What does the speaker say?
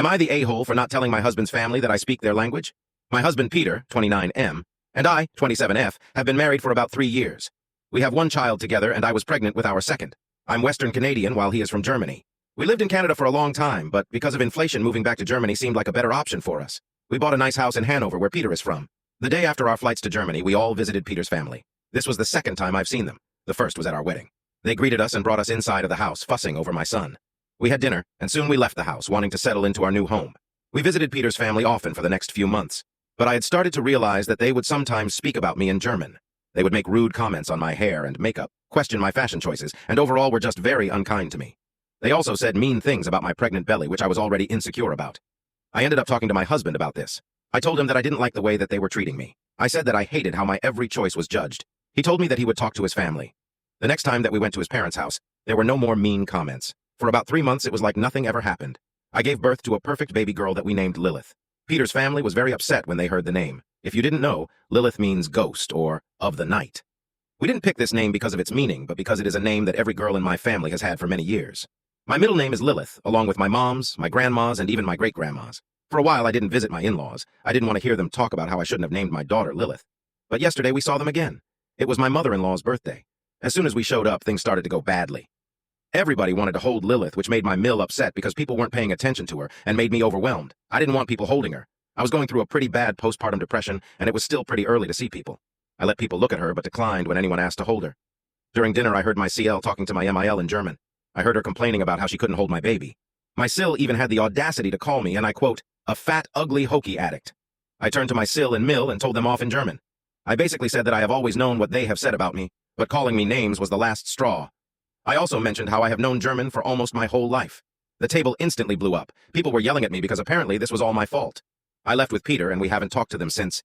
Am I the a-hole for not telling my husband's family that I speak their language? My husband Peter, 29M, and I, 27F, have been married for about 3 years. We have one child together, and I was pregnant with our second. I'm Western Canadian while he is from Germany. We lived in Canada for a long time, but because of inflation, moving back to Germany seemed like a better option for us. We bought a nice house in Hanover where Peter is from. The day after our flights to Germany, we all visited Peter's family. This was the second time I've seen them. The first was at our wedding. They greeted us and brought us inside of the house, fussing over my son. We had dinner, and soon we left the house, wanting to settle into our new home. We visited Peter's family often for the next few months, but I had started to realize that they would sometimes speak about me in German. They would make rude comments on my hair and makeup, question my fashion choices, and overall were just very unkind to me. They also said mean things about my pregnant belly, which I was already insecure about. I ended up talking to my husband about this. I told him that I didn't like the way that they were treating me. I said that I hated how my every choice was judged. He told me that he would talk to his family. The next time that we went to his parents' house, there were no more mean comments. For about 3 months, it was like nothing ever happened. I gave birth to a perfect baby girl that we named Lilith. Peter's family was very upset when they heard the name. If you didn't know, Lilith means ghost or of the night. We didn't pick this name because of its meaning, but because it is a name that every girl in my family has had for many years. My middle name is Lilith, along with my mom's, my grandma's, and even my great-grandma's. For a while, I didn't visit my in-laws. I didn't want to hear them talk about how I shouldn't have named my daughter Lilith. But yesterday, we saw them again. It was my mother-in-law's birthday. As soon as we showed up, things started to go badly. Everybody wanted to hold Lilith, which made my mill upset because people weren't paying attention to her and made me overwhelmed. I didn't want people holding her. I was going through a pretty bad postpartum depression, and it was still pretty early to see people. I let people look at her, but declined when anyone asked to hold her. During dinner, I heard my CL talking to my MIL in German. I heard her complaining about how she couldn't hold my baby. My SIL even had the audacity to call me, and I quote, a fat, ugly, hokey addict. I turned to my SIL and MIL and told them off in German. I basically said that I have always known what they have said about me, but calling me names was the last straw. I also mentioned how I have known German for almost my whole life. The table instantly blew up. People were yelling at me because apparently this was all my fault. I left with Peter, and we haven't talked to them since.